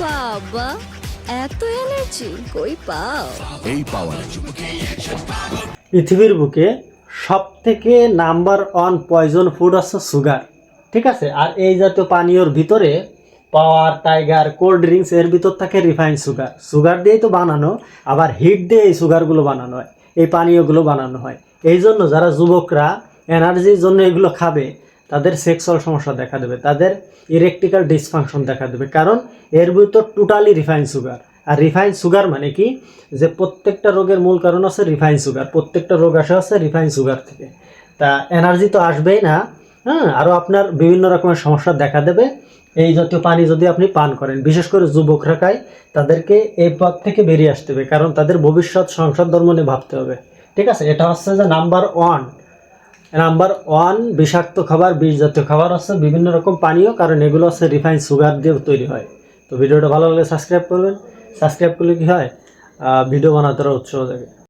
বাবা, এত এনার্জি কই পাও? এই পাওয়ার পৃথিবীর বুকে সব থেকে নাম্বার ওয়ান পয়জন ফুড হচ্ছে সুগার। ঠিক আছে, আর এই জাতীয় পানীয়র ভিতরে পাওয়ার, টাইগার, কোল্ড ড্রিঙ্কস এর ভিতর থাকে রিফাইন্ড সুগার। সুগার দিয়েই তো বানানো, আবার হিট দিয়ে এই সুগারগুলো বানানো হয়, এই পানীয়গুলো বানানো হয়। এই জন্য যারা যুবকরা এনার্জির জন্য এগুলো খাবে তাদের সেক্সুয়াল সমস্যা দেখা দেবে, তাদের ইরেকটিক্যাল ডিসফাংশন দেখা দেবে, কারণ এর ভিতর টোটালি রিফাইন্ড সুগার। আর রিফাইন্ড সুগার মানে কি, যে প্রত্যেকটা রোগের মূল কারণ আছে রিফাইন্ড সুগার, প্রত্যেকটা রোগ আসে আছে রিফাইন্ড সুগার থেকে। তা এনার্জি তো আসবেই না, হ্যাঁ, আরও আপনার বিভিন্ন রকমের সমস্যা দেখা দেবে এই জাতীয় পানি যদি আপনি পান করেন। বিশেষ করে যুবকরা খায়, তাদেরকে এই পথ থেকে বেরিয়ে আসতে হবে, কারণ তাদের ভবিষ্যৎ সংসার ধর্ম নিয়ে ভাবতে হবে। ঠিক আছে, এটা হচ্ছে যে নাম্বার ওয়ান বিষাক্ত খাবার, বিষ জাতীয় খাবার আছে বিভিন্ন রকম পানীয়, কারণ এগুলো হচ্ছে রিফাইন্ড সুগার দিয়ে তৈরি হয়। তো ভিডিওটা ভালো লাগলে সাবস্ক্রাইব করবেন। সাবস্ক্রাইব করলে কি হয়, ভিডিও বানাতে উৎসাহ দেবে।